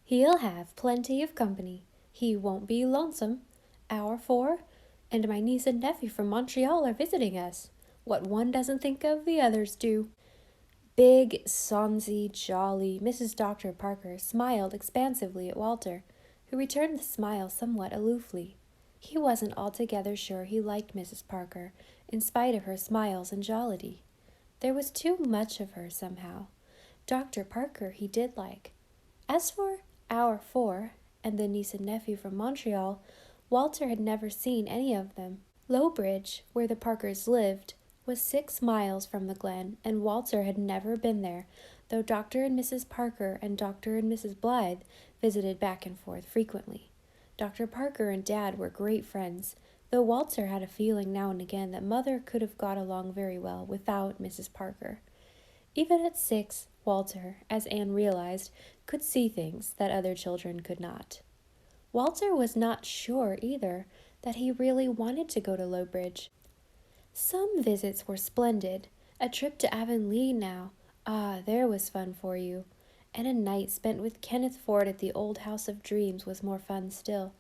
He'll have plenty of company. He won't be lonesome. Our four, and my niece and nephew from Montreal are visiting us. What one doesn't think of, the others do." Big, sonsy, jolly Mrs. Dr. Parker smiled expansively at Walter, who returned the smile somewhat aloofly. He wasn't altogether sure he liked Mrs. Parker, in spite of her smiles and jollity. There was too much of her, somehow. Dr. Parker he did like. As for our four, and the niece and nephew from Montreal, Walter had never seen any of them. Lowbridge, where the Parkers lived, was 6 miles from the Glen, and Walter had never been there, though Dr. and Mrs. Parker and Dr. and Mrs. Blythe visited back and forth frequently. Dr. Parker and Dad were great friends, though Walter had a feeling now and again that Mother could have got along very well without Mrs. Parker. Even at 6, Walter, as Anne realized, could see things that other children could not. Walter was not sure, either, that he really wanted to go to Lowbridge. Some visits were splendid. A trip to Avonlea now. Ah, there was fun for you. And a night spent with Kenneth Ford at the old House of Dreams was more fun still.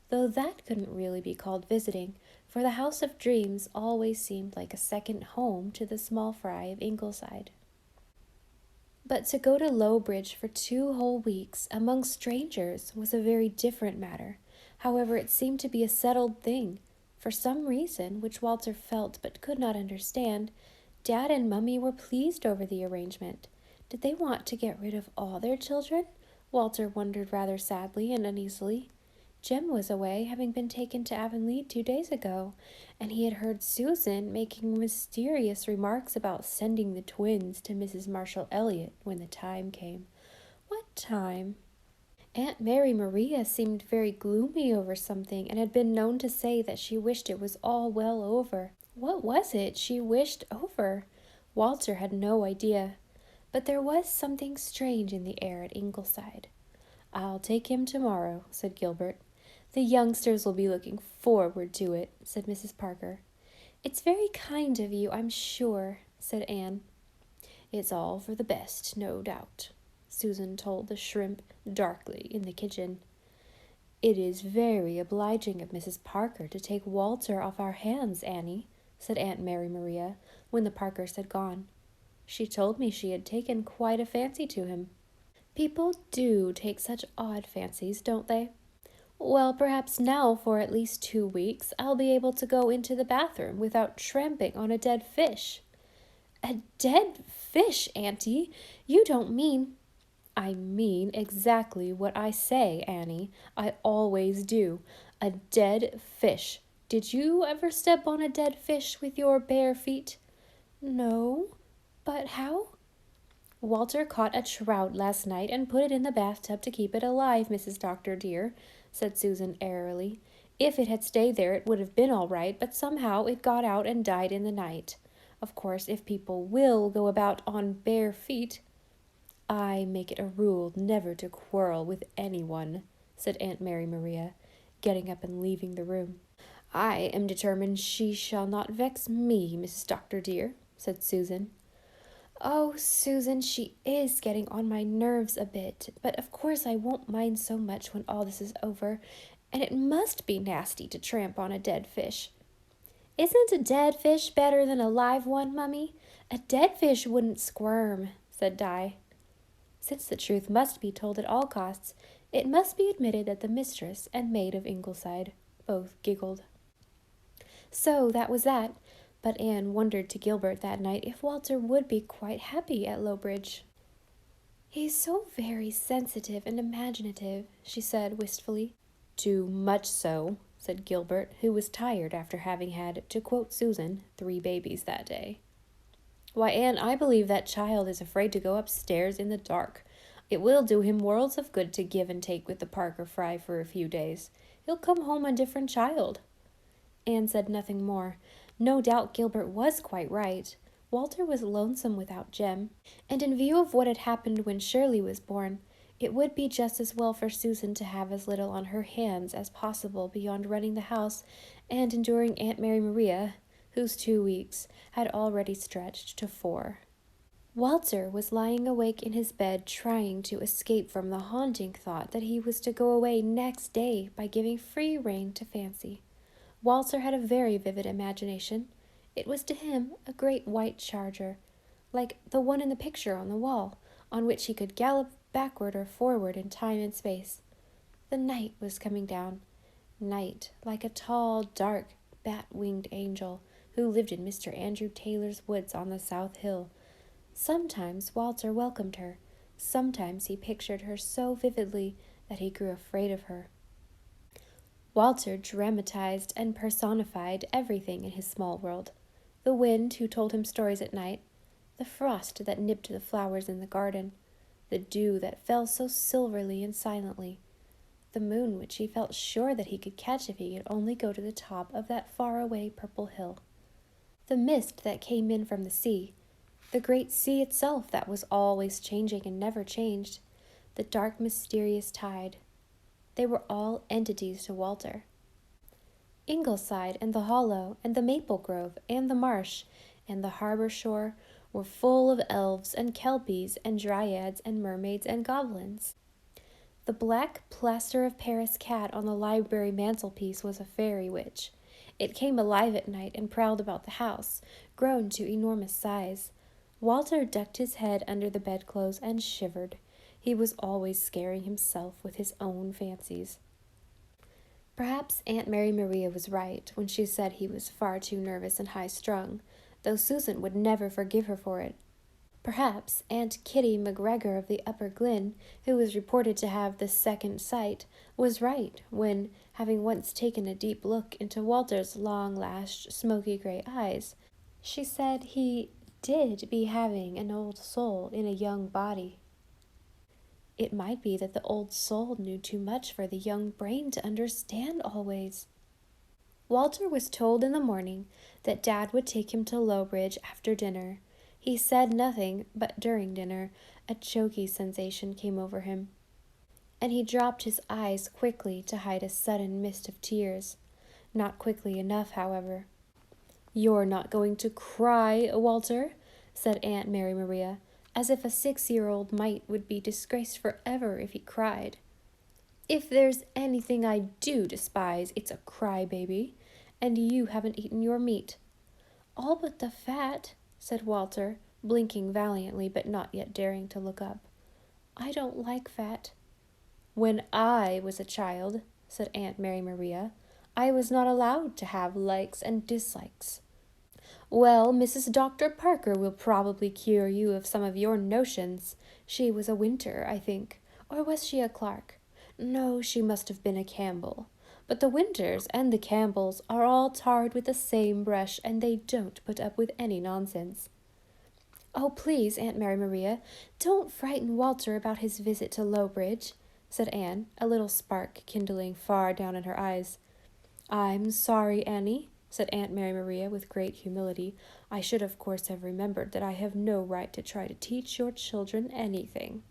Though that couldn't really be called visiting, for the House of Dreams always seemed like a second home to the small fry of Ingleside. But to go to Lowbridge for 2 whole weeks among strangers was a very different matter. However, it seemed to be a settled thing. For some reason, which Walter felt but could not understand, Dad and Mummy were pleased over the arrangement. Did they want to get rid of all their children? Walter wondered rather sadly and uneasily. Jem was away, having been taken to Avonlea 2 days ago, and he had heard Susan making mysterious remarks about sending the twins to Mrs. Marshall Elliott when the time came. What time? Aunt Mary Maria seemed very gloomy over something, and had been known to say that she wished it was all well over. What was it she wished over? Walter had no idea, but there was something strange in the air at Ingleside. "I'll take him tomorrow," said Gilbert. "The youngsters will be looking forward to it," said Mrs. Parker. "It's very kind of you, I'm sure," said Anne. "It's all for the best, no doubt," Susan told the shrimp darkly in the kitchen. "It is very obliging of Mrs. Parker to take Walter off our hands, Annie," said Aunt Mary Maria, when the Parkers had gone. "She told me she had taken quite a fancy to him." "People do take such odd fancies, don't they? Well, perhaps now for at least 2 weeks I'll be able to go into the bathroom without tramping on a dead fish." "A dead fish, Auntie? You don't mean—" "I mean exactly what I say, Annie. I always do. A dead fish. Did you ever step on a dead fish with your bare feet?" "No, but how?" "Walter caught a trout last night and put it in the bathtub to keep it alive, Mrs. Doctor dear," said Susan airily. "If it had stayed there it would have been all right, but somehow it got out and died in the night. Of course, if people will go about on bare feet—" "I make it a rule never to quarrel with anyone," said Aunt Mary Maria, getting up and leaving the room. "I am determined she shall not vex me, Mrs. Doctor dear," said Susan. "Oh, Susan, she is getting on my nerves a bit, but of course I won't mind so much when all this is over, and it must be nasty to tramp on a dead fish." "Isn't a dead fish better than a live one, Mummy? A dead fish wouldn't squirm," said Di. Since the truth must be told at all costs, it must be admitted that the mistress and maid of Ingleside both giggled. So that was that. But Anne wondered to Gilbert that night if Walter would be quite happy at Lowbridge. "He's so very sensitive and imaginative," she said wistfully. "Too much so," said Gilbert, who was tired after having had, to quote Susan, 3 babies that day. "Why, Anne, I believe that child is afraid to go upstairs in the dark. It will do him worlds of good to give and take with the Parker fry for a few days. He'll come home a different child." Anne said nothing more. No doubt Gilbert was quite right. Walter was lonesome without Jem, and in view of what had happened when Shirley was born, it would be just as well for Susan to have as little on her hands as possible beyond running the house and enduring Aunt Mary Maria, whose 2 weeks had already stretched to 4. Walter was lying awake in his bed trying to escape from the haunting thought that he was to go away next day by giving free rein to fancy. Walter had a very vivid imagination. It was to him a great white charger, like the one in the picture on the wall, on which he could gallop backward or forward in time and space. The night was coming down. Night, like a tall, dark, bat-winged angel who lived in Mr. Andrew Taylor's woods on the South Hill. Sometimes Walter welcomed her. Sometimes he pictured her so vividly that he grew afraid of her. Walter dramatized and personified everything in his small world. The wind who told him stories at night, the frost that nipped the flowers in the garden, the dew that fell so silverly and silently, the moon which he felt sure that he could catch if he could only go to the top of that far-away purple hill, the mist that came in from the sea, the great sea itself that was always changing and never changed, the dark mysterious tide. They were all entities to Walter. Ingleside and the hollow and the maple grove and the marsh and the harbor shore were full of elves and kelpies and dryads and mermaids and goblins. The black plaster of Paris cat on the library mantelpiece was a fairy witch. It came alive at night and prowled about the house, grown to enormous size. Walter ducked his head under the bedclothes and shivered. He was always scaring himself with his own fancies. Perhaps Aunt Mary Maria was right when she said he was far too nervous and high-strung, though Susan would never forgive her for it. Perhaps Aunt Kitty McGregor of the Upper Glen, who was reported to have the second sight, was right when, having once taken a deep look into Walter's long-lashed, smoky-gray eyes, she said he did be having an old soul in a young body. It might be that the old soul knew too much for the young brain to understand always. Walter was told in the morning that Dad would take him to Lowbridge after dinner. He said nothing, but during dinner a choky sensation came over him, and he dropped his eyes quickly to hide a sudden mist of tears. Not quickly enough, however. "You're not going to cry, Walter?" said Aunt Mary Maria, as if a 6-year-old mite would be disgraced forever if he cried. "If there's anything I do despise, it's a crybaby, and you haven't eaten your meat." "All but the fat," said Walter, blinking valiantly but not yet daring to look up. "I don't like fat." "When I was a child," said Aunt Mary Maria, "I was not allowed to have likes and dislikes." "Well, Mrs. Dr. Parker will probably cure you of some of your notions. She was a Winter, I think. Or was she a Clark? No, she must have been a Campbell. But the Winters and the Campbells are all tarred with the same brush, and they don't put up with any nonsense." "Oh, please, Aunt Mary Maria, don't frighten Walter about his visit to Lowbridge," said Anne, a little spark kindling far down in her eyes. "I'm sorry, Annie," said Aunt Mary Maria with great humility. "I should of course have remembered that I have no right to try to teach your children anything."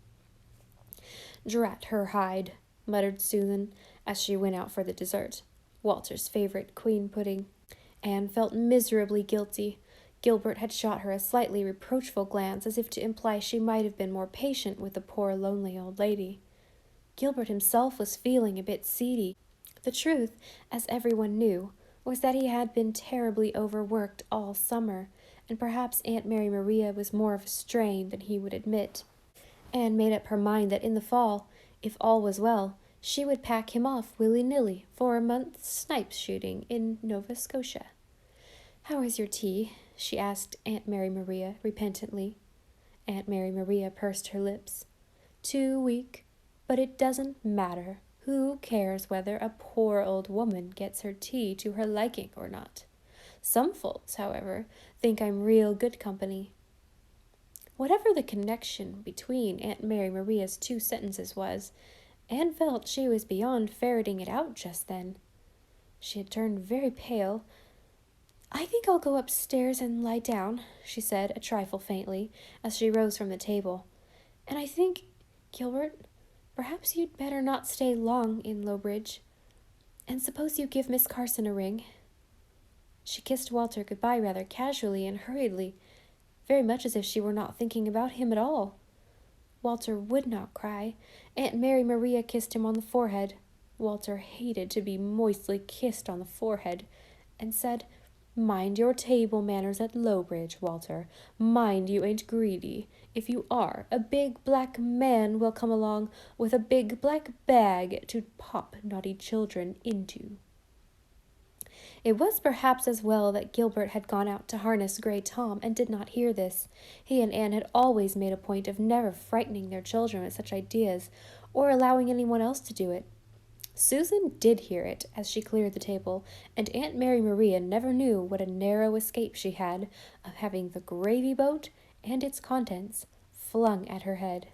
"Drat her hide," muttered Susan, as she went out for the dessert, Walter's favorite queen pudding. Anne felt miserably guilty. Gilbert had shot her a slightly reproachful glance, as if to imply she might have been more patient with the poor lonely old lady. Gilbert himself was feeling a bit seedy. The truth, as everyone knew, was that he had been terribly overworked all summer, and perhaps Aunt Mary Maria was more of a strain than he would admit. Anne made up her mind that in the fall, if all was well, she would pack him off willy-nilly for a month's snipe shooting in Nova Scotia. "How is your tea?" she asked Aunt Mary Maria repentantly. Aunt Mary Maria pursed her lips. "Too weak, but it doesn't matter. Who cares whether a poor old woman gets her tea to her liking or not? Some folks, however, think I'm real good company." Whatever the connection between Aunt Mary Maria's two sentences was, Anne felt she was beyond ferreting it out just then. She had turned very pale. "I think I'll go upstairs and lie down," she said, a trifle faintly, as she rose from the table. "And I think, Gilbert, perhaps you'd better not stay long in Lowbridge. And suppose you give Miss Carson a ring." She kissed Walter good-bye rather casually and hurriedly. very much as if she were not thinking about him at all. Walter would not cry. Aunt Mary Maria kissed him on the forehead. Walter hated to be moistly kissed on the forehead, and said, "Mind your table manners at Lowbridge, Walter. Mind you ain't greedy. If you are, a big black man will come along with a big black bag to pop naughty children into." It was perhaps as well that Gilbert had gone out to harness Grey Tom and did not hear this. He and Anne had always made a point of never frightening their children with such ideas, or allowing anyone else to do it. Susan did hear it as she cleared the table, and Aunt Mary Maria never knew what a narrow escape she had of having the gravy boat and its contents flung at her head.